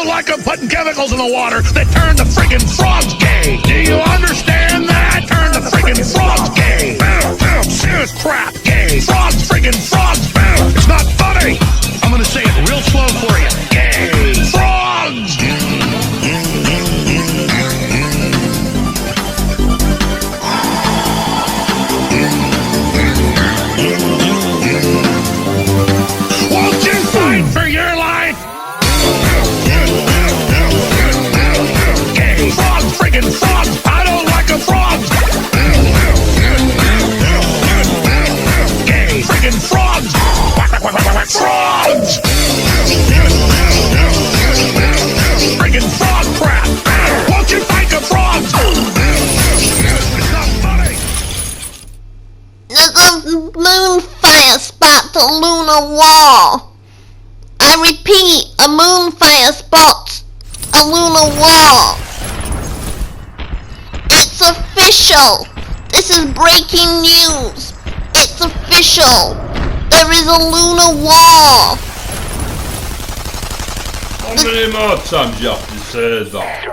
don't like them putting chemicals in the water that turn the friggin' frogs gay. Do you understand that? Turn the friggin' frogs gay. Serious crap, gay. Frogs, friggin' frogs. It's not funny. I'm gonna say it real slow for you. Gay. Frogs. Won't you fight for your life? Gay. Frogs, friggin' frogs. I don't like a frog. Gay. Friggin' frogs. Frogs. Friggin' frog crap. Won't you fight the frogs? It's not funny. The moon fire sparked a lunar war. I repeat, a moon fire sparked a lunar war. It's official. This is breaking news. It's official. There is a lunar war. How many more times you have to say that?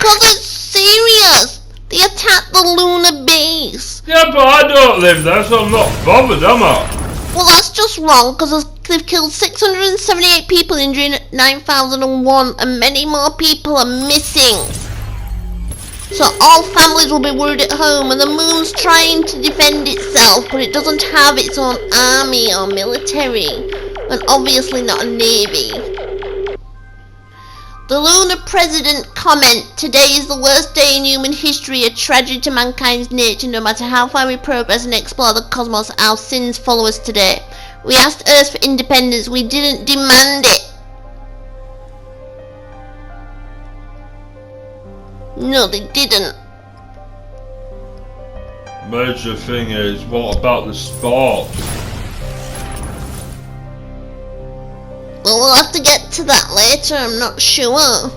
Cause it's serious. They attacked the lunar base. Yeah, but I don't live there, so I'm not bothered, am I? Well, that's just wrong, because they've killed 678 people in June 9001, and many more people are missing. So all families will be worried at home, and the moon's trying to defend itself, but it doesn't have its own army or military, and obviously not a navy. The lunar president comment, today is the worst day in human history, a tragedy to mankind's nature. No matter how far we progress and explore the cosmos, our sins follow us today. We asked Earth for independence, we didn't demand it. No, they didn't. Major thing is, what about the sport? Well, we'll have to get to that later, I'm not sure.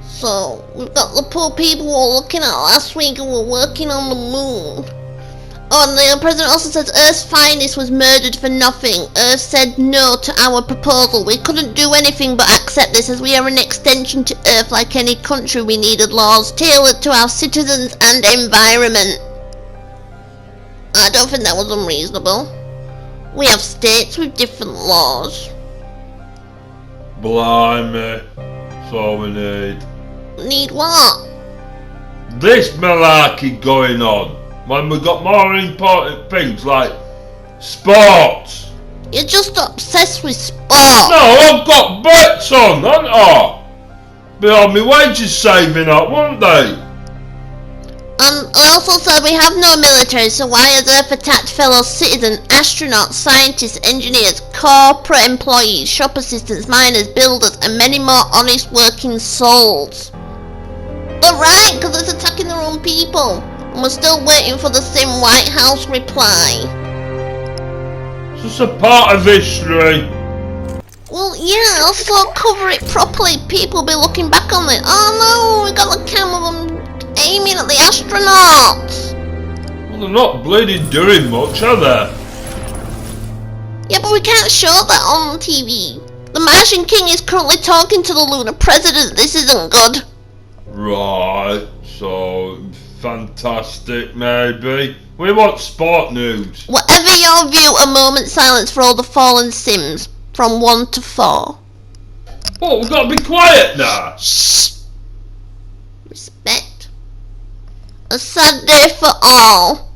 So, we've got the poor people we were looking at last week who were working on the moon. Oh, and the president also says Earth's finest was murdered for nothing. Earth said no to our proposal. We couldn't do anything but accept this, as we are an extension to Earth. Like any country, we needed laws tailored to our citizens and environment. I don't think that was unreasonable. We have states with different laws. Blimey, that's all we need. Need what? This malarkey going on, when we've got more important things like sports. You're just obsessed with sport. No, I've got bets on, haven't I? Be on my wages saving up, won't they? And I also said we have no military, so why has Earth attacked fellow citizens, astronauts, scientists, engineers, corporate employees, shop assistants, miners, builders, and many more honest working souls? Alright, because it's attacking their own people. And we're still waiting for the same White House reply. It's just a part of history. Well, yeah, also cover it properly. People will be looking back on it. Oh no, we got the camera of them aiming at the astronauts. Well, they're not bloody doing much, are they? Yeah, but we can't show that on TV. The Martian King is currently talking to the lunar president. This isn't good. Right, so fantastic maybe. We want sport news. Whatever your view, a moment's silence for all the fallen Sims. From 1 to 4. Oh, we've got to be quiet now. Shh. Respect. A sad day for all.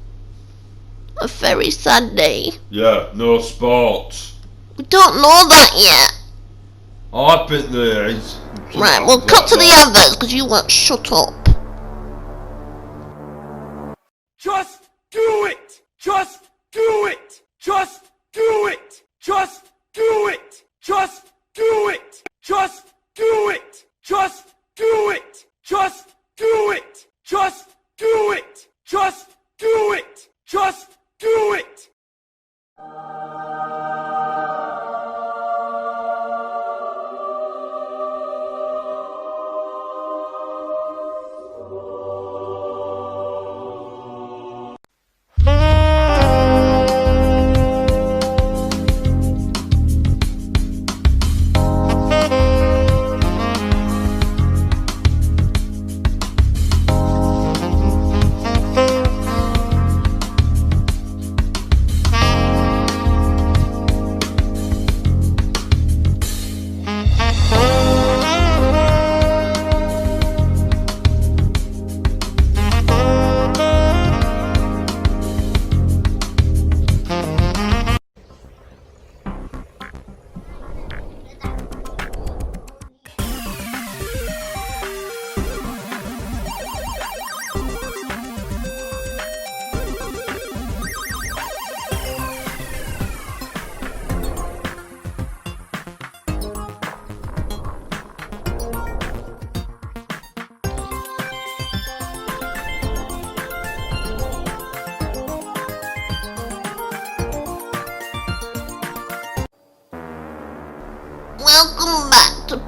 A very sad day. Yeah, no sports. We don't know that yet. I think there is. Right, we'll cut to the adverts because you won't shut up. Just do it! Just do it! Just do it! Just do it! Just do it! Just do it! Just do it! Just do it! Just do it! Just do it! Just do it!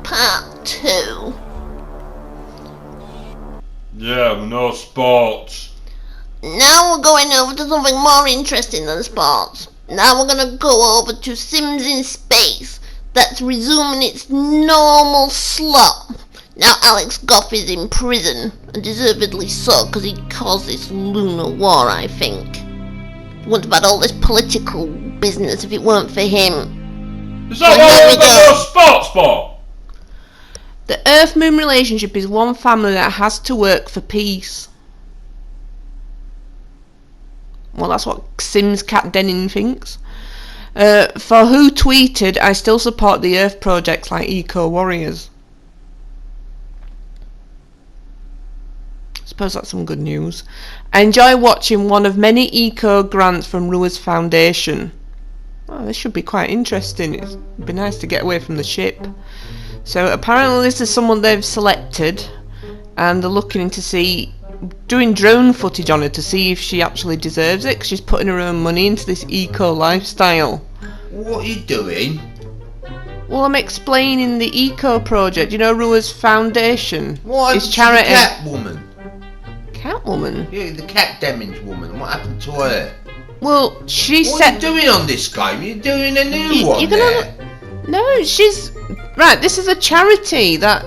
part 2. Yeah, no sports. Now we're going over to something more interesting than sports. Now we're gonna go over to Sims in Space. That's resuming its normal slot. Now Alex Goff is in prison, and deservedly so, because he caused this lunar war, I think. He wouldn't have had all this political business if it weren't for him. Is that Well, why there we've we got go. no sports for? The Earth-Moon relationship is one family that has to work for peace. Well, that's what Sims Cat Denning thinks. For who tweeted, I still support the Earth projects like Eco Warriors. Suppose that's some good news. I enjoy watching one of many eco grants from Rua's Foundation. Oh, this should be quite interesting. It'd be nice to get away from the ship. So apparently this is someone they've selected, and they're looking to see, doing drone footage on her to see if she actually deserves it, because she's putting her own money into this eco lifestyle. What are you doing? Well, I'm explaining the eco project. You know, Rua's Foundation. What It's happened to the charity. Catwoman? Catwoman. Yeah, the Cat Demons woman. What happened to her? Well, she What said. are you doing on this game? You're doing a new You- one you're gonna- there. No, she's right. This is a charity that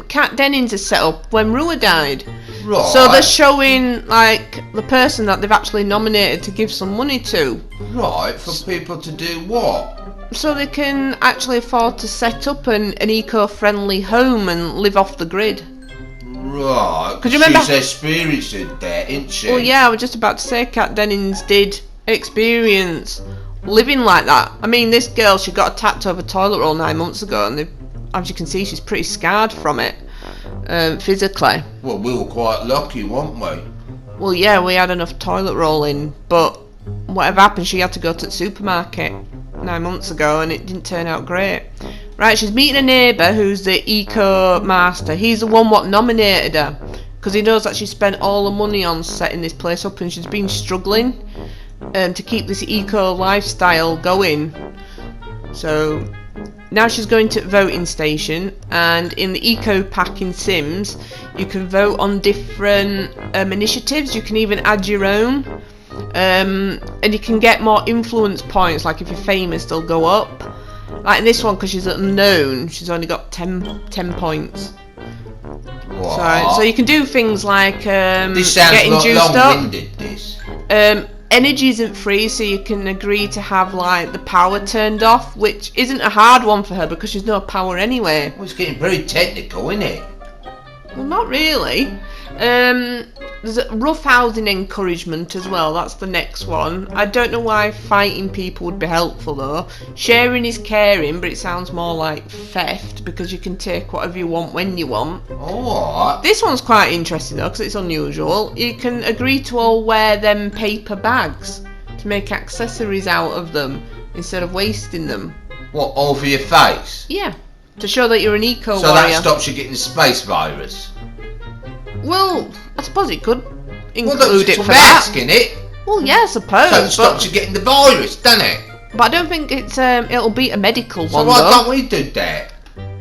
Kat Dennings has set up when Rua died. Right. So they're showing like the person that they've actually nominated to give some money to, Right, for people to do what? so they can actually afford to set up an eco-friendly home and live off the grid. Right, Could you remember- she's experienced it there, isn't she? Well, yeah, I was just about to say Kat Dennings did experience living like that. I mean, this girl, she got attacked over toilet roll 9 months ago, and as you can see, she's pretty scarred from it, physically. Well, we were quite lucky, weren't we? Well, yeah, we had enough toilet roll in, but whatever happened, she had to go to the supermarket 9 months ago, and it didn't turn out great. Right, she's meeting a neighbour who's the eco master. He's the one what nominated her, because he knows that she spent all the money on setting this place up, and she's been struggling to keep this eco lifestyle going. So now she's going to the voting station, and in the eco pack in Sims you can vote on different initiatives. You can even add your own, and you can get more influence points. Like if you're famous, they'll go up. Like in this one, because she's unknown, she's only got 10 points. What? So you can do things like This sounds getting like juiced up. long-winded, this. Energy isn't free, so you can agree to have like the power turned off, which isn't a hard one for her because she's no power anyway. Well, it's getting very technical, isn't it? Well, not really. There's a rough housing encouragement as well. That's the next one. I don't know why fighting people would be helpful though. Sharing is caring, but it sounds more like theft because you can take whatever you want when you want. Alright. This one's quite interesting though because it's unusual. You can agree to all wear them paper bags to make accessories out of them instead of wasting them. What, over your face? Yeah, to show that you're an eco So warrior. that stops you getting the space virus? Well, I suppose it could Well, include that's it what for I'm that. asking it. Well, yeah, I suppose. So it stops you getting the virus, doesn't it? But I don't think it's it'll be a medical So one why though. don't we do that?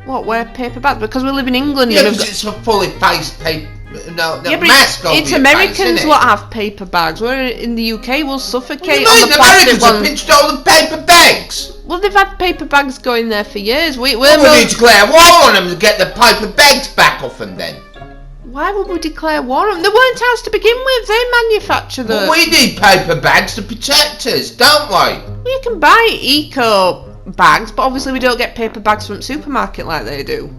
What, wear paper bags? Because we live in England. Yeah, and we've because got- it's a fully faced paper. No, yeah, but mask over it's your Americans face, isn't it? what have paper bags. We're in the UK, we'll What suffocate do you on mean? the plastic Americans have ones. pinched all the paper bags. Well, they've had paper bags going there for years. We're Well, we mo- need to declare war on them to get the paper bags back off them then. Why would we declare war on them? They weren't ours to begin with. They manufacture them. Well, we need paper bags to protect us, don't we? You can buy eco bags, but obviously we don't get paper bags from the supermarket like they do.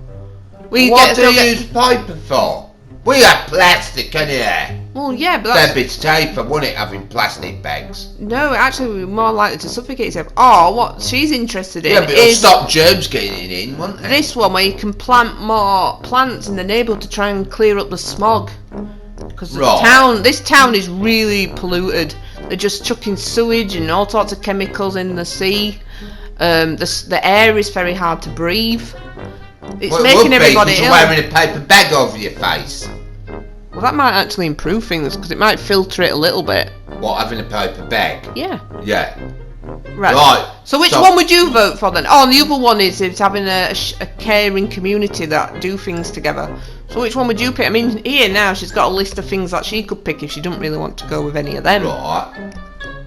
We What do still you use paper for? We have plastic in here. Well, yeah, but That'd that's... be safer, wouldn't it, having plastic bags? No, actually, we're more likely to suffocate yourself. Oh, what she's interested in Yeah, but it'll is stop germs getting in, won't it? this one where you can plant more plants in the neighbourhood to try and clear up the smog. Because Right. this town is really polluted. They're just chucking sewage and all sorts of chemicals in the sea. The air is very hard to breathe. It's Well, it making would be, everybody 'cause ill. you're wearing a paper bag over your face. Well, that might actually improve things because it might filter it a little bit. What, having a paper bag? Yeah. Yeah. Right. So which one would you vote for then? Oh, and the other one is having a caring community that do things together. So which one would you pick? I mean, here now she's got a list of things that she could pick if she doesn't really want to go with any of them. Right.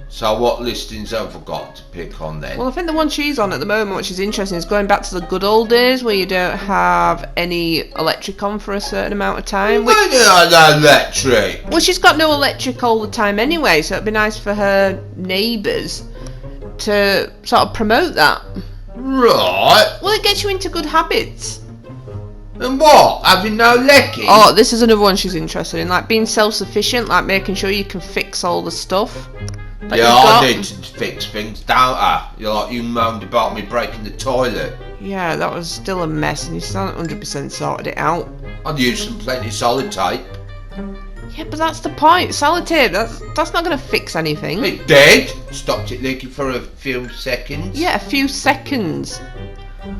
So what listings have I got to pick on then? Well, I think the one she's on at the moment, which is interesting, is going back to the good old days where you don't have any electric on for a certain amount of time. Why do I have electric? Well, she's got no electric all the time anyway, so it'd be nice for her neighbours to sort of promote that. Right. Well, it gets you into good habits. And what? Having no lecky? Oh, this is another one she's interested in, like being self-sufficient, like making sure you can fix all the stuff. Yeah, I need to fix things, don't I? You moaned about me breaking the toilet. Yeah, that was still a mess, and you still haven't 100% sorted it out. I'd use some plenty solid tape. Yeah, but that's the point. Sellotape, that's not going to fix anything. It did. Stopped it leaking for a few seconds. Yeah, a few seconds.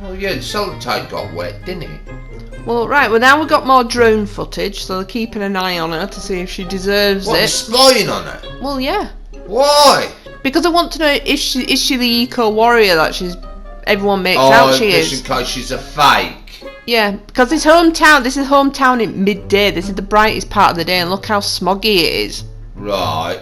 Well, yeah, the sellotape got wet, didn't it? Well, right, well now we've got more drone footage, so they're keeping an eye on her to see if she deserves What, it. spying on her? Well, yeah. Why? Because I want to know is she the eco-warrior that everyone makes out she just is. in case she's a fake. Yeah, because this is hometown in midday, this is the brightest part of the day, and look how smoggy it is. Right.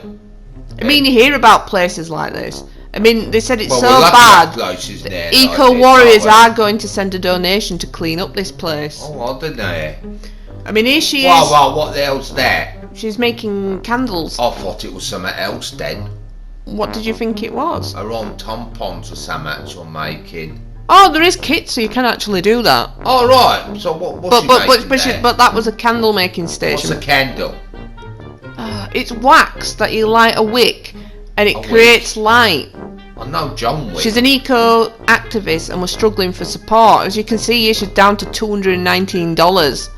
I mean, you hear about places like this. I mean, they said it's Well, so we're lucky that bad. place is there, Eco-warriors like are going to send a donation to clean up this place. Oh, well, didn't they? I mean, here she is. Well, what the hell's that? She's making candles. I thought it was something else then. What did you think it was? Her own tampons or something actual making. Oh, there is kits, so you can actually do that. Oh, right. So what's she making there? But that was a candle making station. What's a candle? It's wax that you light a wick, and it creates light. I know John Wick. She's an eco-activist and was struggling for support. As you can see here, she's down to $219.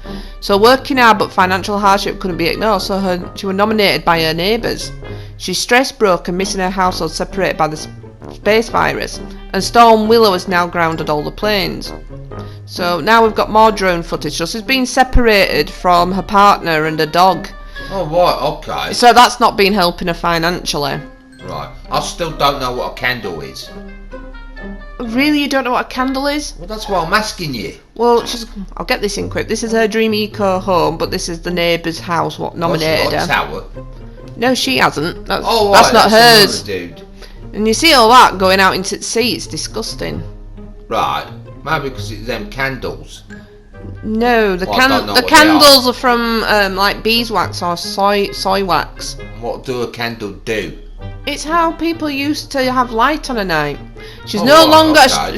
So working hard but financial hardship couldn't be ignored, so she was nominated by her neighbours. She's stressed, broke and missing her household separated by the space virus. And Storm Willow has now grounded all the planes. So now we've got more drone footage. So she's been separated from her partner and her dog. Oh, right, okay. So that's not been helping her financially. Right. I still don't know what a candle is. Really, you don't know what a candle is? Well, that's why I'm asking you. Well, I'll get this in quick. This is her dream eco home, but this is the neighbour's house. What nominated her? Tower. No, she hasn't. That's Right, not hers. Dude. And you see all that going out into the sea. It's disgusting. Right. Maybe because it's them candles. No, the candles are from like beeswax or soy wax. What do a candle do? It's how people used to have light on a night. She's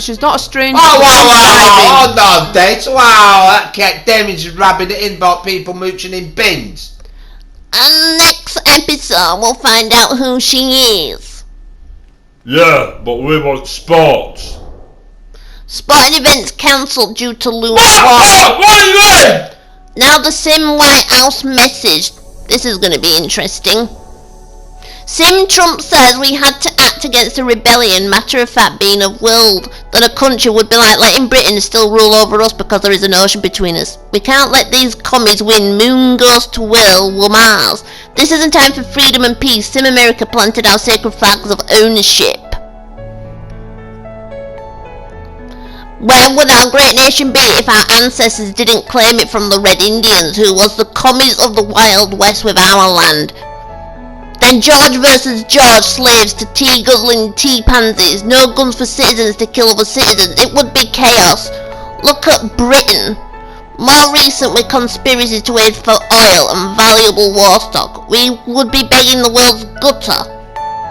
she's not a stranger. Oh, no, dates. Wow, that cat Demi's just rubbing it in about people mooching in bins. And next episode, we'll find out who she is. Yeah, but we want sports. Sporting events cancelled due to Lunar. What are you doing? Now the Sim White House message. This is going to be interesting. Sim Trump says we had to act against a rebellion, matter of fact being a world that a country would be like letting Britain still rule over us because there is an ocean between us. We can't let these commies win. Moon goes to will Mars. This isn't time for freedom and peace. Sim America planted our sacred flags of ownership. Where would our great nation be if our ancestors didn't claim it from the Red Indians, who was the commies of the Wild West with our land? Then George versus George, slaves to tea-guzzling tea-pansies, no guns for citizens to kill other citizens, it would be chaos. Look at Britain. More recent with conspiracies to aid for oil and valuable war stock, we would be begging the world's gutter.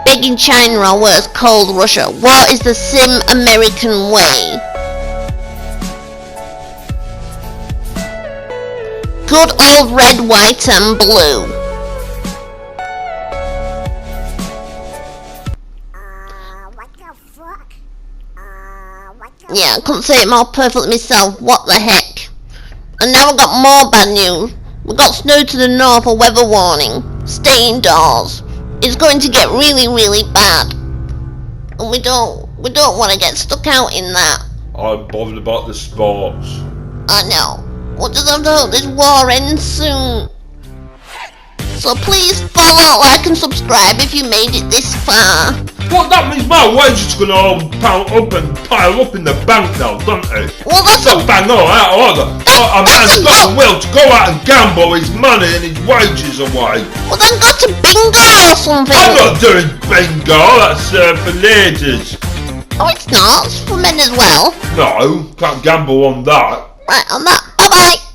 Begging China or worse, cold Russia. What is the Sim American way? Good old red, white and blue. Yeah, I couldn't say it more perfectly myself. What the heck? And now we've got more bad news. We've got snow to the north, a weather warning. Stay indoors. It's going to get really, really bad. And we don't want to get stuck out in that. I'm bothered about the sports. I know. We'll just have to hope this war ends soon. So please follow, like and subscribe if you made it this far. What, that means my wages are gonna all pile up in the bank now, don't it? Well, that's Got bang all out of order. A man's got the will to go out and gamble his money and his wages away. Well, then go to bingo or something. I'm not doing bingo, that's for ladies. Oh, it's not. It's for men as well. No, can't gamble on that. Right, on that. Bye-bye.